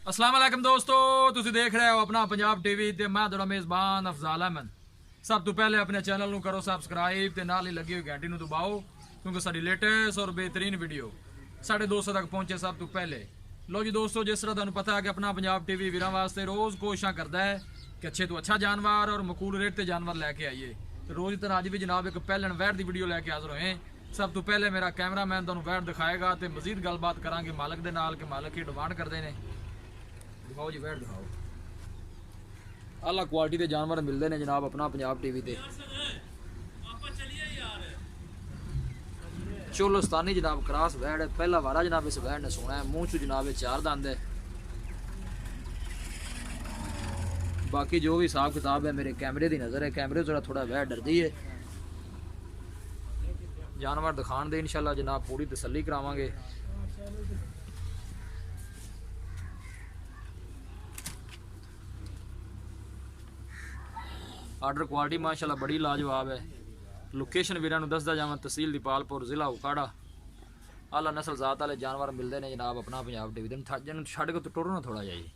अस्सलाम वालेकुम दोस्तों, तुसी देख रहे हो अपना पंजाब टीवी ते मैं तुहाडा मेज़बान अफजाल अहमद। सब तो पहले अपने चैनल नू करो सब्सक्राइब ते नाल ही लगी हुई घंटी नू दबाओ क्योंकि साडी लेटेस्ट और बेहतरीन वीडियो साढ़े दोस्तों तक पहुंचे सब तो पहले। लो जी दोस्तों, जिस तरह तुहानू पता है कि अपना पंजाब टीवी वीरां वास्ते रोज़ कोशिशां करदा है कि अच्छे तो अच्छा जानवर और मकूल रेट ते जानवर लैके आइए। तो रोज़ तरह अज भी जनाब एक पहलन वैट की वीडियो लैके हाज़र होए। सब तो पहले मेरा कैमरामैन तुहानू वैट दिखाएगा तो मजीद गलबात करांगे मालक दे नाल कि मालक की डिमांड करते हैं। दिखाओ जी वैट दिखाओ। आला क्वालिटी के जानवर मिलते हैं जनाब अपना पंजाब टीवी ते। चोलस्तानी जनाब क्रॉस वैट है, पहला वारा जनाब इस वैट ने सोना है। मुंह चू जनाब चार दंद है। बाकी जो भी हिसाब किताब है मेरे कैमरे की नज़र है, कैमरे से थोड़ा वैट डरती है। जानवर दिखाने दे इंशाल्लाह जनाब पूरी तसल्ली करावांगे। आर्डर क्वालिटी माशाल्लाह बड़ी लाजवाब है। लोकेशन वीरां नूं दसदा जावां, तहसील दीपालपुर जिला उकाड़ा। आला नस्ल जात वाले जानवर मिलते हैं जनाब अपना पंजाब टीवी। जन छड़ के टुरो ना थोड़ा जाइए,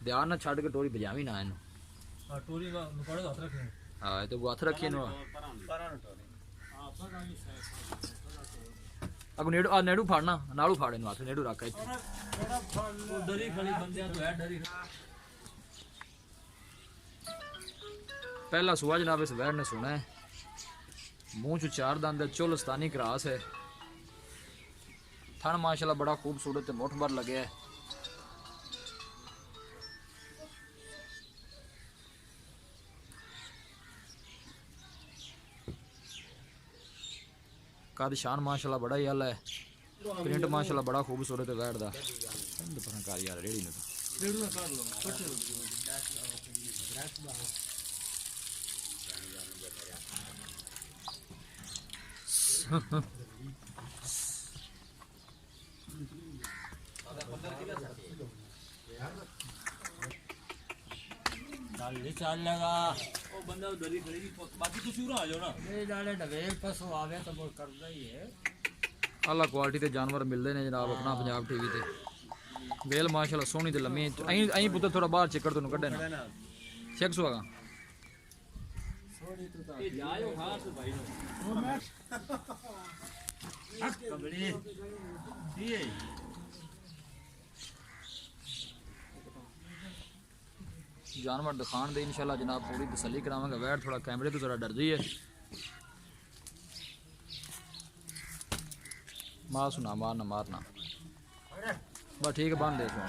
ध्यान ना छड़ के टोरी बजावी ना इनू। हाँ तो हथ रखिए नु अगो नेड़ू आ नेड़ू फाड़ना नालू फाड़े नु हथ नेड़ू रख इत्थे। डरी खड़ी बंदियां तो है डरी। पहला सुआ जनाब इस वैट ने सुना है। मुंह चू चार दंद है, चोलस्तानी क्रॉस है। थन माशाल्लाह बड़ा खूबसूरत मुठ भर लगे है। कद शान माशाल्लाह बड़ा ही अल है। प्रिंट माशाल्लाह बड़ा खूबसूरत है वैट दा। कार यार रेड़ी ने चल लगा ओ बंदा डरी खड़ेगी। बाकी तो शुरू आ जाओ ना ये डाले डवेल पसो आवे तो वो करदा ही है। अल्लाह क्वालिटी के जानवर मिलते हैं जनाब अपना पंजाब टीवी ते। वेल माशाल्लाह सोहनी ते लम्मी अई पुत्र थोड़ा बाहर चिकड़ तोनू कड्डे ना चेक सुआगा ये जायो खास भाई कबड़ी ये जानवर दिखान दे इंशाल्लाह जनाब पूरी तसल्ली करावांगा। वैट थोड़ा कैमरे तो जरा डर दी है। मार सुना मारना मारना बस ठीक है बंद दे तो।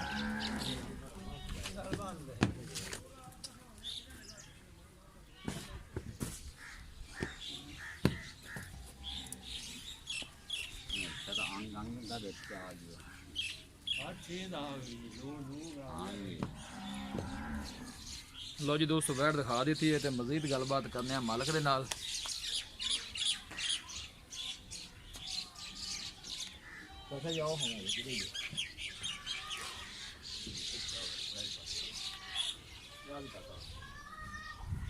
लो जी दोस्तों वैट दिखा दी है तो मजीद गलबात करने मालक के नाल।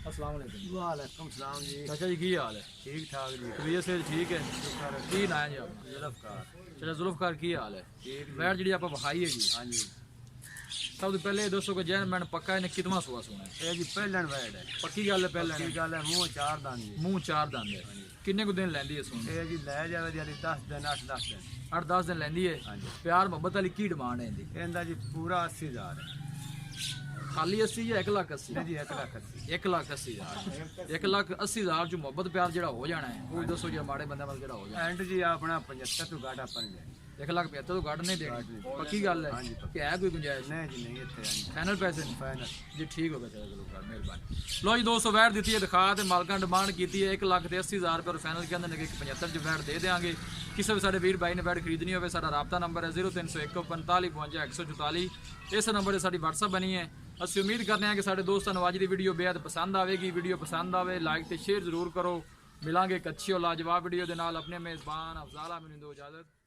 अस्सलाम वालेकुम जी। चाचा जी की हाल है? ठीक ठाक जी। तबीयत से ठीक है? की ना है जी आपका? जुल्फकार। चाचा जुल्फकार की हाल है? वैट जी आप विखाई है जी? हाँ जी। सब तो पहले दोस्तों को जैन मैंने पक्का इन्हें कितना सुआ सुना है जी? पहलन वैट है। पक्की गल है? पहले गल है। मुंह चार दंद है। मुंह चार दंद है। किन्ने को दिन लैंदी है सुन? ये जी लै जावे जी 10 दिन 8-10 दिन 8-10 दिन लैंदी है। हाँ जी। प्यार मोहब्बत वाली की डिमांड है इनदी? इनदा जी पूरा 80,000 है। खाली 80 या 1,80,000? नहीं जी 1,80,000। 1,80,000 1,80,000 जो मोहब्बत प्यार जो हो जाना है वो दसो जी माड़े बंदे वाल हो जाए। एंड जी अपना 75 तो गाड़ा अपन 1,75,000 तो गाड़ नहीं देगा। पक्की गल है कि है कोई गुंजाइश? नहीं जी नहीं इतने फाइनल पैसे नहीं। फाइनल जी ठीक हो गया चलो मेहरबानी। लो जी दोस्तों वैट दी है दिखा तो मालक ने डिमांड की है 1,80,000 रुपये और फाइनल के अंदर 75 जो वैट दे देंगे। किसी भी साढ़े वीर भाई ने वैट खरीदनी हो सारा राबता नंबर है 0301 45 52 144। इस नंबर से साड़ी व्हाट्सअप बनी है। असं उम्मीद करते हैं कि साढ़े दोस्तों को अज की वीडियो बेहद पसंद आएगी। वीडियो पसंद आए लाइक तो शेयर जरूर करो। मिलांगे एक अच्छी और लाजवाब वीडियो के नाल। अपने मेज़बान अफजाल अहमद दो इजाजत।